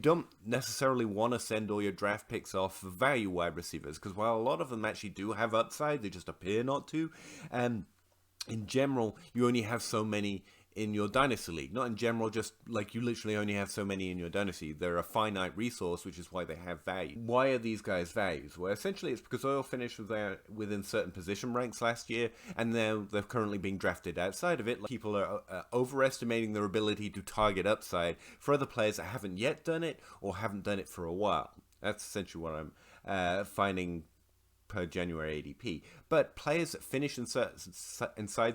Don't necessarily want to send all your draft picks off for value wide receivers, because while a lot of them actually do have upside, they just appear not to. And in general, you only have so many in your Dynasty League. Not in general, just like you literally only have so many in your Dynasty. They're a finite resource, which is why they have value. Why are these guys values? Well, essentially it's because Oil finished within certain position ranks last year, and now they're currently being drafted outside of it. Like, people are overestimating their ability to target upside for other players that haven't yet done it or haven't done it for a while. That's essentially what I'm finding per January ADP. But players that finish inside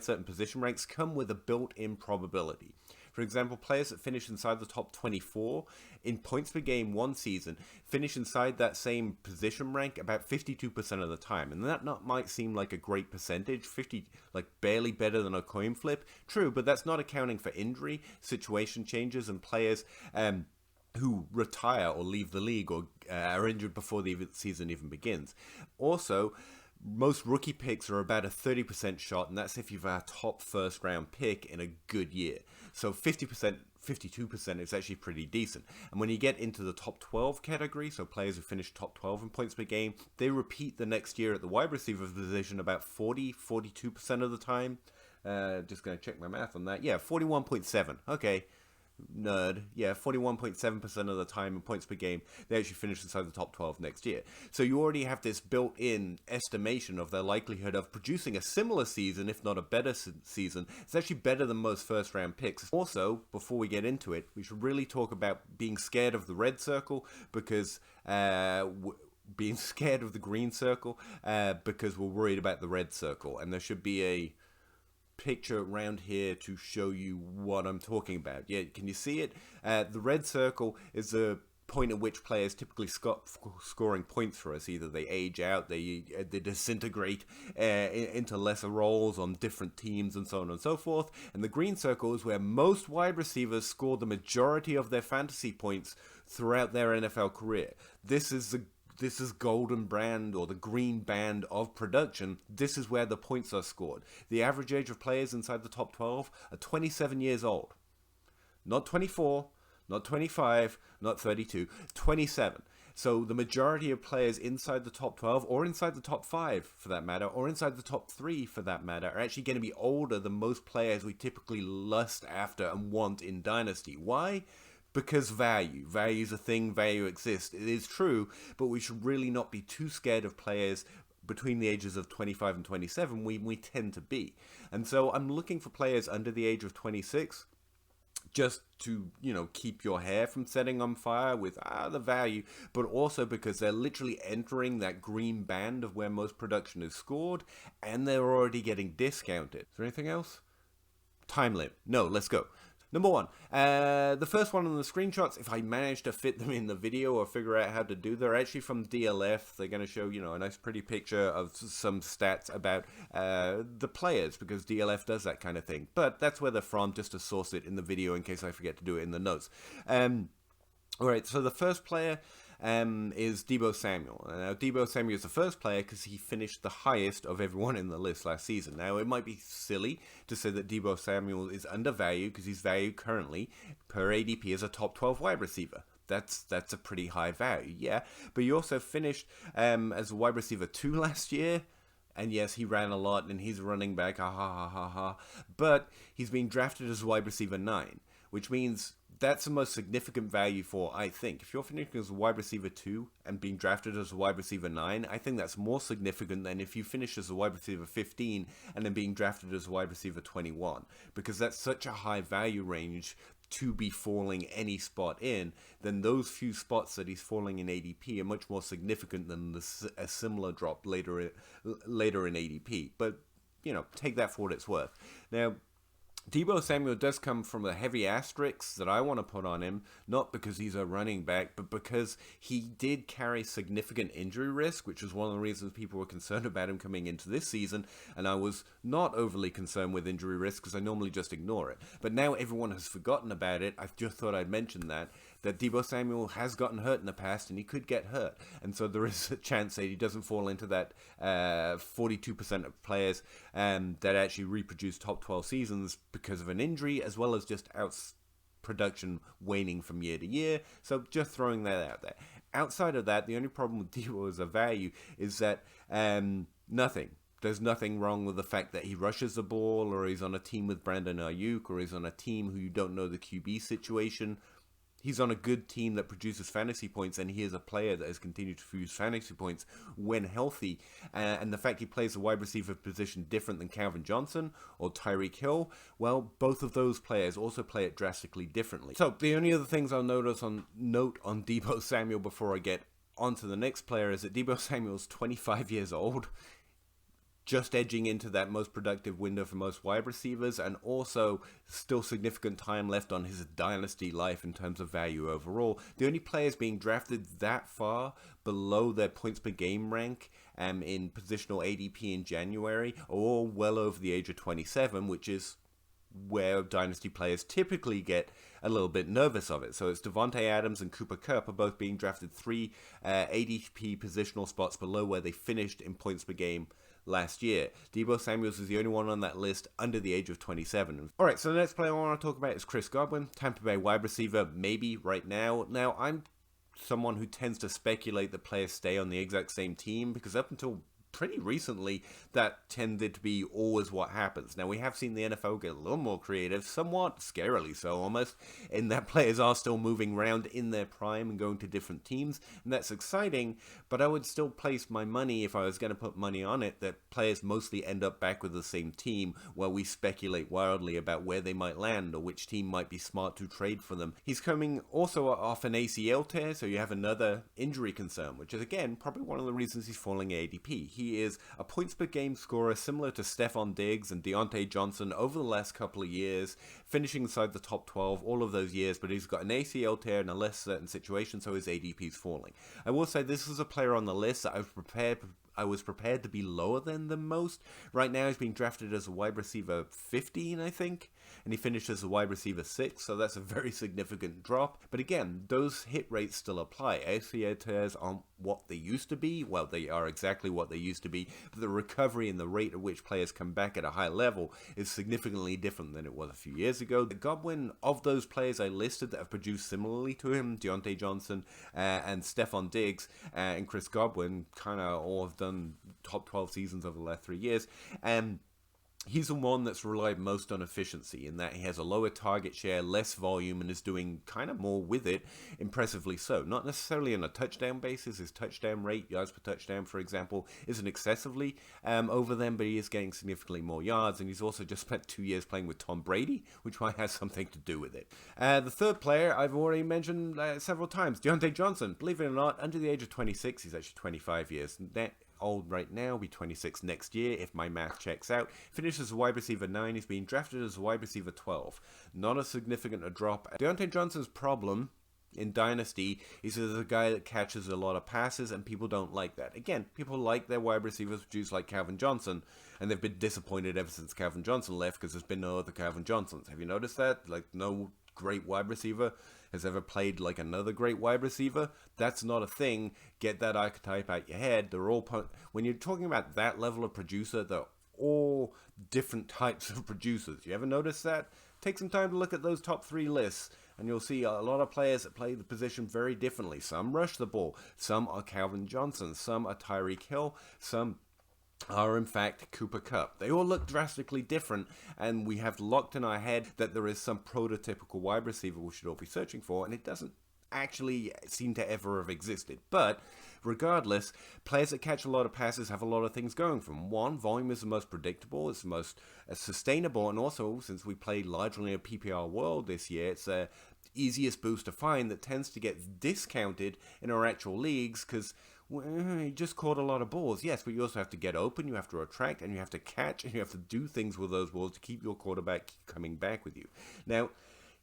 certain position ranks come with a built-in probability. For example, players that finish inside the top 24 in points per game one season finish inside that same position rank about 52% of the time. And that might seem like a great percentage, 50, like barely better than a coin flip. True, but that's not accounting for injury, situation changes, and players who retire or leave the league or are injured before the season even begins. Also, most rookie picks are about a 30% shot, and that's if you've a top first round pick in a good year. So 50%, 52% is actually pretty decent. And when you get into the top 12 category, so players who finish top 12 in points per game, they repeat the next year at the wide receiver position about 42% of the time. Just going to check my math on that. Yeah, 41.7. Okay. Nerd. Yeah, 41.7% of the time in points per game, they actually finish inside the top 12 next year. So you already have this built-in estimation of their likelihood of producing a similar season, if not a better season. It's actually better than most first-round picks. Also, before we get into it, we should really talk about being scared of the red circle, because being scared of the green circle, because we're worried about the red circle. And there should be a picture around here to show you what I'm talking about. Yeah, can you see it? The red circle is the point at which players typically scoring points for us. Either they age out, they disintegrate into lesser roles on different teams, and so on and so forth. And the green circle is where most wide receivers score the majority of their fantasy points throughout their NFL career. This is golden brand, or the green band of production. This is where the points are scored. The average age of players inside the top 12 are 27 years old. Not 24, not 25, not 32, 27. So the majority of players inside the top 12, or inside the top 5 for that matter, or inside the top 3 for that matter, are actually going to be older than most players we typically lust after and want in Dynasty. Why? Because value is a thing, value exists. It is true, but we should really not be too scared of players between the ages of 25 and 27. We tend to be. And so I'm looking for players under the age of 26, just to, keep your hair from setting on fire with the value, but also because they're literally entering that green band of where most production is scored, and they're already getting discounted. Is there anything else? Time limit. No, let's go. Number one, the first one on the screenshots, if I manage to fit them in the video or figure out how to do, they're actually from DLF. They're going to show, a nice pretty picture of some stats about the players, because DLF does that kind of thing. But that's where they're from, just to source it in the video in case I forget to do it in the notes. Alright, so the first player is Deebo Samuel. Now, Deebo Samuel is the first player because he finished the highest of everyone in the list last season. Now, it might be silly to say that Deebo Samuel is undervalued because he's valued currently per ADP as a top 12 wide receiver. That's a pretty high value, yeah. But he also finished as a wide receiver 2 last year. And yes, he ran a lot, and he's running back, But he's being drafted as wide receiver 9, which means that's the most significant value for, I think. If you're finishing as a wide receiver 2 and being drafted as a wide receiver 9, I think that's more significant than if you finish as a wide receiver 15 and then being drafted as a wide receiver 21. Because that's such a high value range to be falling any spot in, then those few spots that he's falling in ADP are much more significant than a similar drop later in ADP. But, take that for what it's worth. Now, Deebo Samuel does come from a heavy asterisk that I want to put on him, not because he's a running back, but because he did carry significant injury risk, which was one of the reasons people were concerned about him coming into this season, and I was not overly concerned with injury risk because I normally just ignore it. But now everyone has forgotten about it. I just thought I'd mention that Deebo Samuel has gotten hurt in the past, and he could get hurt. And so there is a chance that he doesn't fall into that 42% of players that actually reproduce top 12 seasons because of an injury, as well as just production waning from year to year. So just throwing that out there. Outside of that, the only problem with Deebo as a value is that nothing. There's nothing wrong with the fact that he rushes the ball, or he's on a team with Brandon Ayuk, or he's on a team who you don't know the QB situation. He's on a good team that produces fantasy points, and he is a player that has continued to produce fantasy points when healthy. And the fact he plays the wide receiver position different than Calvin Johnson or Tyreek Hill, well, both of those players also play it drastically differently. So the only other things I'll note on Deebo Samuel before I get on to the next player is that Deebo Samuel's 25 years old, just edging into that most productive window for most wide receivers, and also still significant time left on his dynasty life in terms of value overall. The only players being drafted that far below their points per game rank in positional ADP in January are all well over the age of 27, which is where dynasty players typically get a little bit nervous of it. So it's Devontae Adams and Cooper Kupp are both being drafted 3 ADP positional spots below where they finished in points per game last year. Deebo Samuel is the only one on that list under the age of 27. Alright, so the next player I want to talk about is Chris Godwin, Tampa Bay wide receiver, maybe right now. Now, I'm someone who tends to speculate that players stay on the exact same team, because up until pretty recently, that tended to be always what happens. Now, we have seen the NFL get a little more creative, somewhat scarily so almost, in that players are still moving around in their prime and going to different teams, and that's exciting, but I would still place my money, if I was going to put money on it, that players mostly end up back with the same team, while we speculate wildly about where they might land, or which team might be smart to trade for them. He's coming also off an ACL tear, so you have another injury concern, which is, again, probably one of the reasons he's falling ADP. He is a points per game scorer similar to Stephon Diggs and Diontae Johnson over the last couple of years, finishing inside the top 12 all of those years, but he's got an ACL tear in a less certain situation, so his ADP is falling. I will say this is a player on the list that I was prepared to be lower than the most. Right now he's being drafted as a wide receiver 15, I think, and he finished as a wide receiver 6, so that's a very significant drop. But again, those hit rates still apply. ACL tears aren't what they used to be. Well, they are exactly what they used to be, but the recovery and the rate at which players come back at a high level is significantly different than it was a few years ago. The Godwin, of those players I listed that have produced similarly to him, Diontae Johnson and Stephon Diggs and Chris Godwin, kind of all have done top 12 seasons over the last 3 years, and he's the one that's relied most on efficiency, in that he has a lower target share, less volume, and is doing kind of more with it, impressively so. Not necessarily on a touchdown basis. His touchdown rate, yards per touchdown, for example, isn't excessively over them, but he is getting significantly more yards, and he's also just spent 2 years playing with Tom Brady, which might have something to do with it. The third player I've already mentioned several times, Diontae Johnson. Believe it or not, under the age of 26, he's actually 25 years old right now, be 26 next year if my math checks out. Finished as a wide receiver 9, he's being drafted as a wide receiver 12. Not a significant drop. Diontae Johnson's problem in Dynasty is he's a guy that catches a lot of passes, and people don't like that. Again, people like their wide receivers produced like Calvin Johnson, and they've been disappointed ever since Calvin Johnson left, because there's been no other Calvin Johnsons. Have you noticed that? Like, no great wide receiver has ever played like another great wide receiver. That's not a thing. Get that archetype out your head. They're all when you're talking about that level of producer, they're all different types of producers. You ever notice that? Take some time to look at those top 3 lists, and you'll see a lot of players that play the position very differently. Some rush the ball, some are Calvin Johnson, some are Tyreek Hill, some are in fact Cooper Kupp. They all look drastically different, and we have locked in our head that there is some prototypical wide receiver we should all be searching for, and it doesn't actually seem to ever have existed. But regardless, players that catch a lot of passes have a lot of things going for them. One, volume is the most predictable, it's the most sustainable, and also, since we play largely in a PPR world this year, it's the easiest boost to find that tends to get discounted in our actual leagues, because you just caught a lot of balls. Yes, but you also have to get open, you have to attract, and you have to catch, and you have to do things with those balls to keep your quarterback coming back with you. Now,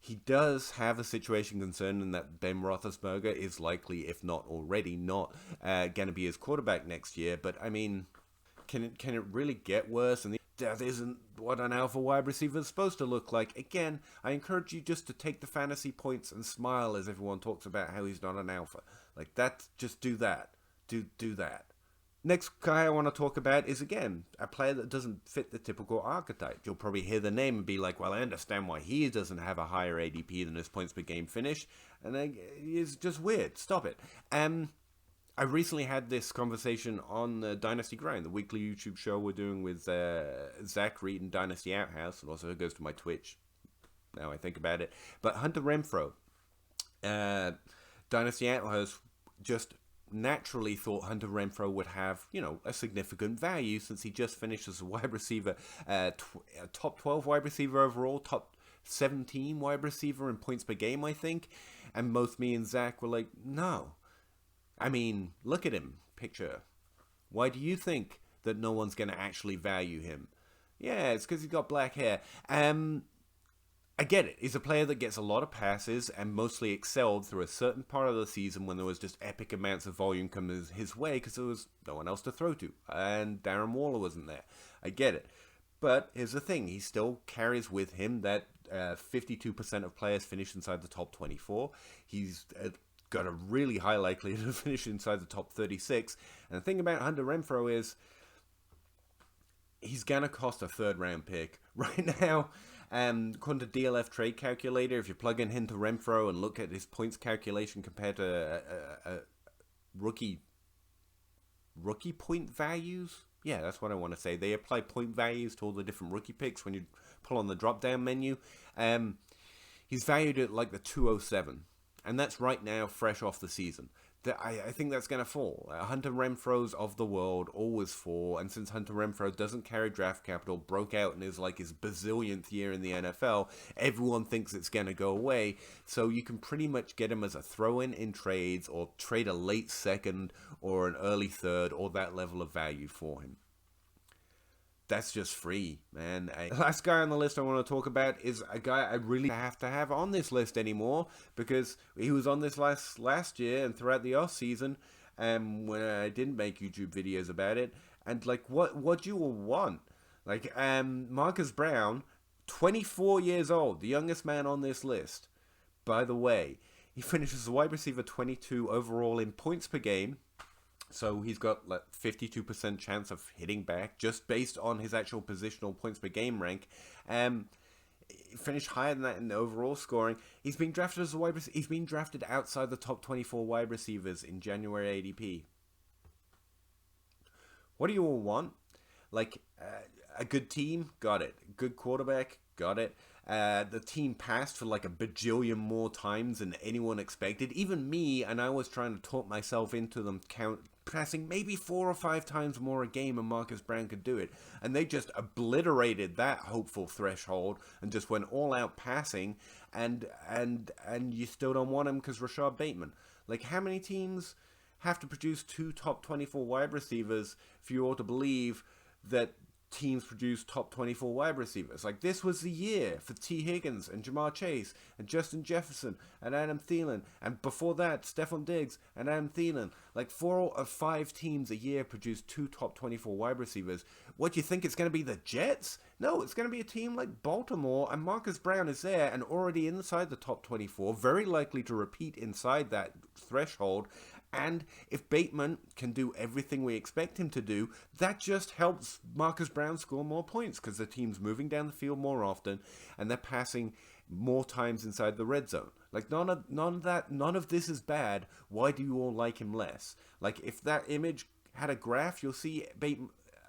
he does have a situation concern in that Ben Roethlisberger is likely, if not already, not going to be his quarterback next year. But, I mean, can it really get worse? And that isn't what an alpha wide receiver is supposed to look like. Again, I encourage you just to take the fantasy points and smile as everyone talks about how he's not an alpha. Like, just do that. Do that. Next guy I want to talk about is, again, a player that doesn't fit the typical archetype. You'll probably hear the name and be like, well, I understand why he doesn't have a higher ADP than his points per game finish. And it's just weird. Stop it. I recently had this conversation on the Dynasty Grind, the weekly YouTube show we're doing with Zach Reed and Dynasty Outhouse, and also it goes to my Twitch, now I think about it. But Hunter Renfrow, Dynasty Outhouse just naturally thought Hunter Renfrow would have, a significant value since he just finished as a wide receiver, top 12 wide receiver overall, top 17 wide receiver in points per game, I think. And both me and Zach were like, no. I mean, look at him. Picture. Why do you think that no one's going to actually value him? Yeah, it's because he's got black hair. I get it. He's a player that gets a lot of passes and mostly excelled through a certain part of the season when there was just epic amounts of volume coming his way because there was no one else to throw to. And Darren Waller wasn't there. I get it. But here's the thing. He still carries with him that 52% of players finish inside the top 24. He's got a really high likelihood of finishing inside the top 36. And the thing about Hunter Renfrow is he's going to cost a third-round pick. Right now, according to DLF Trade Calculator, if you plug in Hunter Renfrow and look at his points calculation compared to rookie point values, yeah, that's what I want to say. They apply point values to all the different rookie picks when you pull on the drop-down menu. He's valued at like the 207. And that's right now, fresh off the season. I think that's going to fall. Hunter Renfrows of the world always fall. And since Hunter Renfrow doesn't carry draft capital, broke out and is like his bazillionth year in the NFL, everyone thinks it's going to go away. So you can pretty much get him as a throw-in in trades or trade a late second or an early third or that level of value for him. That's just free, man. The last guy on the list I want to talk about is a guy I really have to have on this list anymore because he was on this last year and throughout the offseason when I didn't make YouTube videos about it. And, like, what do you all want? Like, Marquise Brown, 24 years old, the youngest man on this list. By the way, he finishes as a wide receiver 22 overall in points per game. So he's got like 52% chance of hitting back just based on his actual positional points per game rank. He finished higher than that in the overall scoring. He's been drafted as a wide receiver. He's been drafted outside the top 24 wide receivers in January ADP. What do you all want? Like a good team? Got it. Good quarterback? Got it. The team passed for like a bajillion more times than anyone expected. Even me, and I was trying to talk myself into them passing maybe 4 or 5 times more a game, and Marquise Brown could do it. And they just obliterated that hopeful threshold and just went all out passing. And you still don't want him because Rashad Bateman. Like, how many teams have to produce 2 top 24 wide receivers for you all to believe that teams produce top 24 wide receivers? Like, this was the year for T. Higgins and Jamar Chase and Justin Jefferson and Adam Thielen, and before that, Stephon Diggs and Adam Thielen. Like, 4 of 5 teams a year produce 2 top 24 wide receivers. What, do you think it's going to be the Jets? No, it's going to be a team like Baltimore, and Marquise Brown is there and already inside the top 24, very likely to repeat inside that threshold. And if Bateman can do everything we expect him to do, that just helps Marquise Brown score more points because the team's moving down the field more often and they're passing more times inside the red zone. Like, none of this is bad. Why do you all like him less? Like, if that image had a graph, you'll see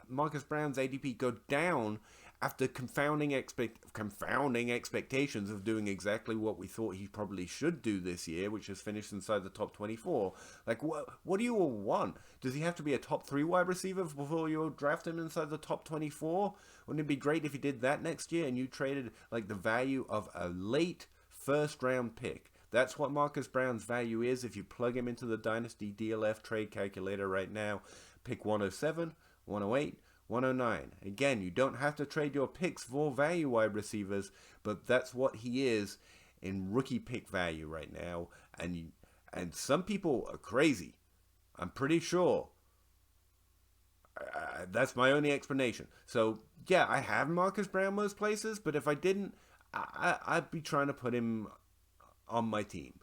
Marquise Brown's ADP go down after confounding expectations of doing exactly what we thought he probably should do this year, which is finish inside the top 24. Like, what do you all want? Does he have to be a top 3 wide receiver before you draft him inside the top 24? Wouldn't it be great if he did that next year and you traded, like, the value of a late first-round pick? That's what Marquise Brown's value is if you plug him into the Dynasty DLF trade calculator right now. Pick 107, 108, 109. Again, you don't have to trade your picks for value wide receivers, but that's what he is in rookie pick value right now. And some people are crazy. I'm pretty sure. That's my only explanation. So, yeah, I have Marquise Brown most places, but if I didn't, I'd be trying to put him on my team.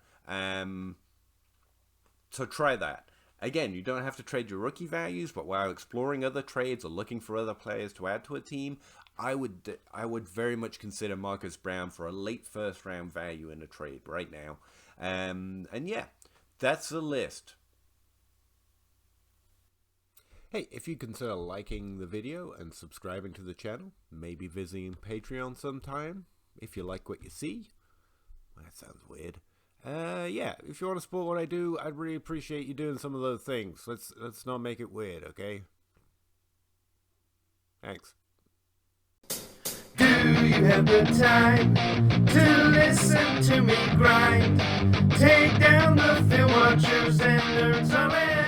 So try that. Again, you don't have to trade your rookie values, but while exploring other trades or looking for other players to add to a team, I would very much consider Marquise Brown for a late first round value in a trade right now. And yeah, that's the list. Hey, if you consider liking the video and subscribing to the channel, maybe visiting Patreon sometime, if you like what you see. That sounds weird. Yeah, if you want to support what I do, I'd really appreciate you doing some of those things. Let's not make it weird, okay? Thanks. Do you have the time to listen to me grind? Take down the film watchers and nerds all in.